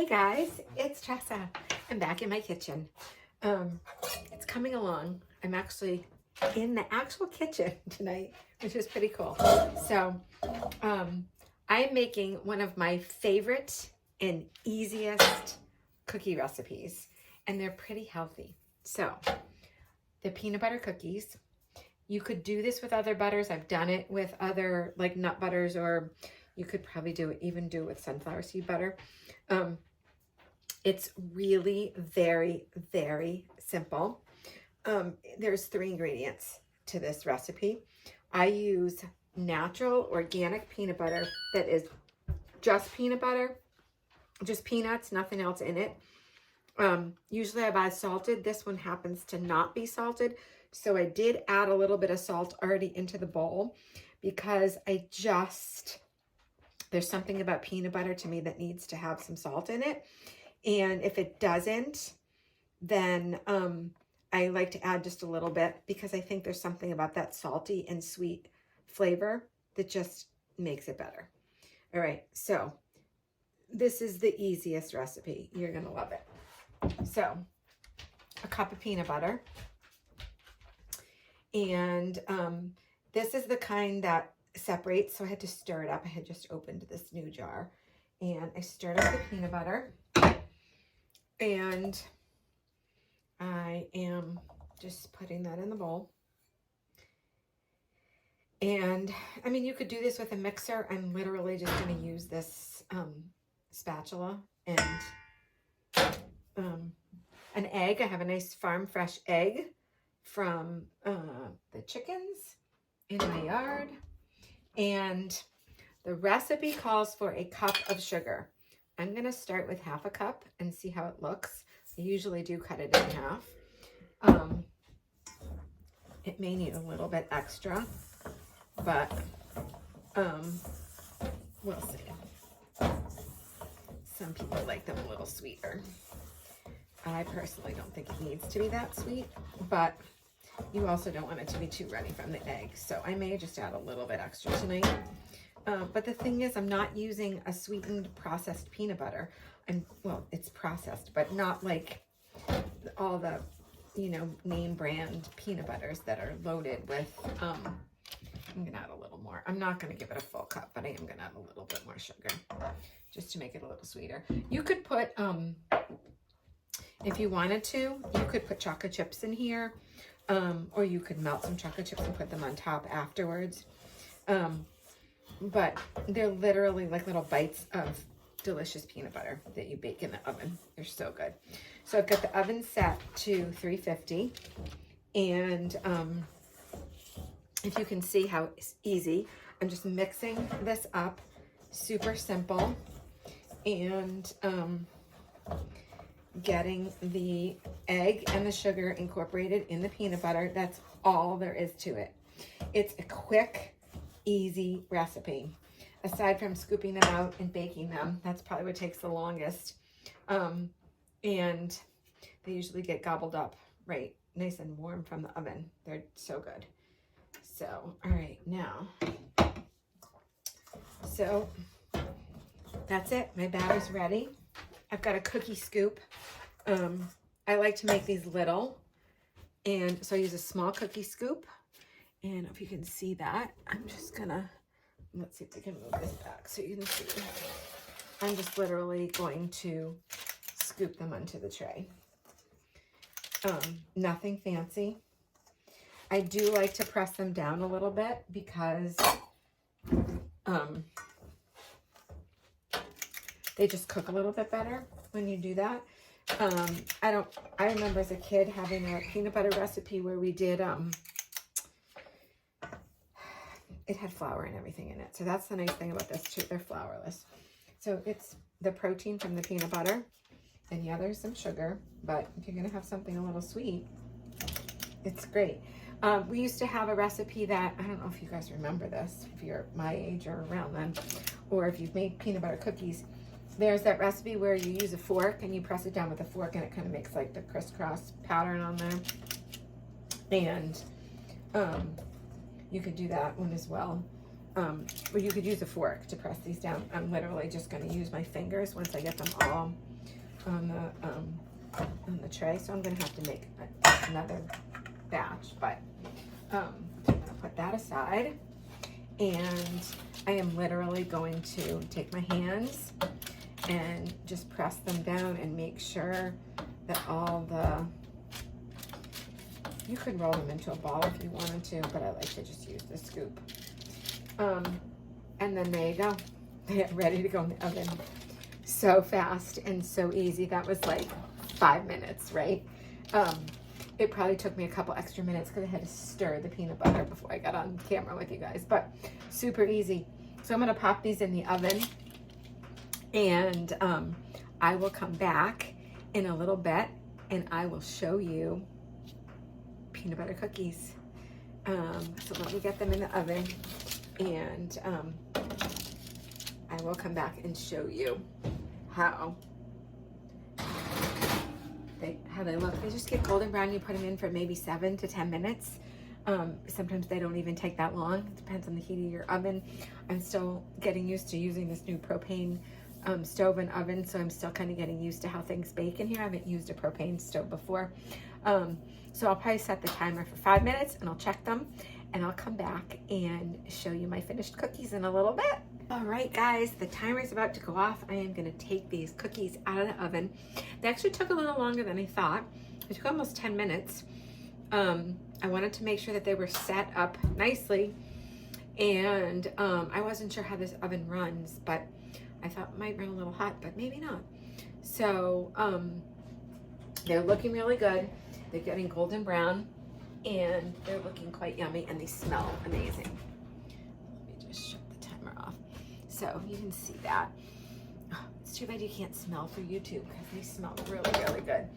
guys, it's Tresa. I'm back in my kitchen. It's coming along. I'm actually in the actual kitchen tonight, which is pretty cool. So I'm making one of my favorite and easiest cookie recipes, and they're pretty healthy. So they're peanut butter cookies. You could do this with other butters. I've done it with other like nut butters, or you could probably even do it with sunflower seed butter. It's really very, very simple. There's 3 ingredients to this recipe. I use natural organic peanut butter that is just peanut butter, just peanuts, nothing else in it. Usually I buy salted. This one happens to not be salted. So I did add a little bit of salt already into the bowl because there's something about peanut butter to me that needs to have some salt in it. And if it doesn't, then I like to add just a little bit because I think there's something about that salty and sweet flavor that just makes it better. All right, so this is the easiest recipe. You're gonna love it. So a cup of peanut butter. And this is the kind that separates, so I had to stir it up. I had just opened this new jar and I stirred up the peanut butter, and I am just putting that in the bowl. And I mean, you could do this with a mixer. I'm literally just going to use this spatula and an egg. I have a nice farm fresh egg from the chickens in my yard. And the recipe calls for a cup of sugar. I'm going to start with half a cup and see how it looks. I usually do cut it in half. It may need a little bit extra, but we'll see. Some people like them a little sweeter. I personally don't think it needs to be that sweet, but you also don't want it to be too runny from the egg. So I may just add a little bit extra tonight. But the thing is, I'm not using a sweetened processed peanut butter. Well, it's processed, but not like all the, name brand peanut butters that are loaded with, I'm gonna add a little more. I'm not gonna give it a full cup, but I am gonna add a little bit more sugar just to make it a little sweeter. You could put, if you wanted to, you could put chocolate chips in here, or you could melt some chocolate chips and put them on top afterwards. But they're literally like little bites of delicious peanut butter that you bake in the oven. They're so good. So I've got the oven set to 350, and if you can see how easy, I'm just mixing this up, super simple, and getting the egg and the sugar incorporated in the peanut butter. That's all there is to it. It's a quick, easy recipe. Aside from scooping them out and baking them, that's probably what takes the longest. And they usually get gobbled up right nice and warm from the oven. They're so good. So, all right, now, so that's it. My batter's ready. I've got a cookie scoop. I like to make these little, and so I use a small cookie scoop. And if you can see that, I'm just gonna, let's see if we can move this back so you can see. I'm just literally going to scoop them onto the tray. Nothing fancy. I do like to press them down a little bit because they just cook a little bit better when you do that. I remember as a kid having a peanut butter recipe where we did, it had flour and everything in it. So that's the nice thing about this too. They're flourless. So it's the protein from the peanut butter. And yeah, there's some sugar, but if you're gonna have something a little sweet, it's great. We used to have a recipe that, I don't know if you guys remember this, if you're my age or around then, or if you've made peanut butter cookies. There's that recipe where you use a fork and you press it down with a fork and it kind of makes like the crisscross pattern on there. And you could do that one as well. or you could use a fork to press these down. I'm literally just going to use my fingers once I get them all on the tray. So I'm going to have to make another batch, but I'm going to put that aside. And I am literally going to take my hands and just press them down and make sure that all the, you could roll them into a ball if you wanted to, but I like to just use the scoop. And then there you go. They're ready to go in the oven. So fast and so easy. That was like 5 minutes, right? It probably took me a couple extra minutes because I had to stir the peanut butter before I got on camera with you guys, but super easy. So I'm going to pop these in the oven, and I will come back in a little bit and I will show you peanut butter cookies. So let me get them in the oven, and I will come back and show you how they look. They just get golden brown. You put them in for maybe 7 to 10 minutes. Sometimes they don't even take that long. It depends on the heat of your oven. I'm still getting used to using this new propane stove and oven, so I'm still kind of getting used to how things bake in here. I haven't used a propane stove before. So I'll probably set the timer for 5 minutes and I'll check them, and I'll come back and show you my finished cookies in a little bit. All right, guys, the timer is about to go off. I am going to take these cookies out of the oven. They actually took a little longer than I thought. It took almost 10 minutes. I wanted to make sure that they were set up nicely, and I wasn't sure how this oven runs, but I thought it might run a little hot, but maybe not. So they're looking really good. They're getting golden brown, and they're looking quite yummy, and they smell amazing. Let me just shut the timer off so you can see that. Oh, it's too bad you can't smell through YouTube because they smell really, really good.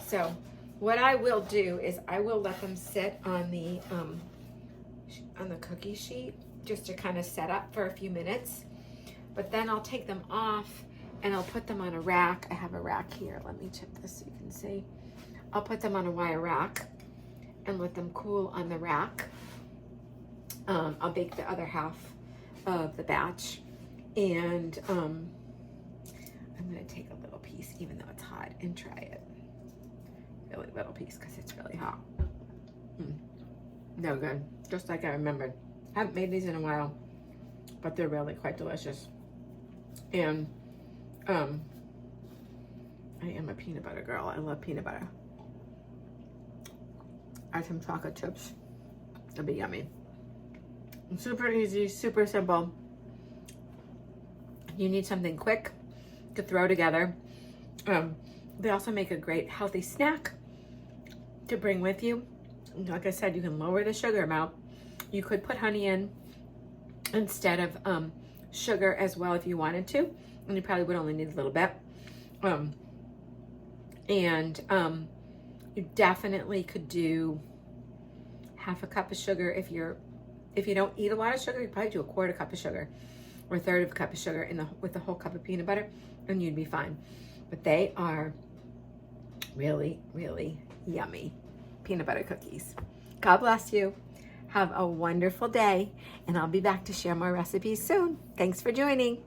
So what I will do is I will let them sit on the cookie sheet just to kind of set up for a few minutes. But then I'll take them off and I'll put them on a rack. I have a rack here. Let me tip this so you can see. I'll put them on a wire rack and let them cool on the rack. I'll bake the other half of the batch, and I'm gonna take a little piece, even though it's hot, and try it. Really little piece because it's really hot. No good, just like I remembered. I haven't made these in a while, but they're really quite delicious. And I am a peanut butter girl. I love peanut butter. Add some chocolate chips. It'll be yummy. Super easy, super simple. You need something quick to throw together. They also make a great healthy snack to bring with you. Like I said, you can lower the sugar amount. You could put honey in instead of sugar as well if you wanted to, and you probably would only need a little bit. You definitely could do half a cup of sugar. If you don't eat a lot of sugar, you probably do a 1/4 cup of sugar or 1/3 of a cup of sugar with the whole cup of peanut butter, and you'd be fine. But they are really, really yummy peanut butter cookies. God bless you. Have a wonderful day, and I'll be back to share more recipes soon. Thanks for joining.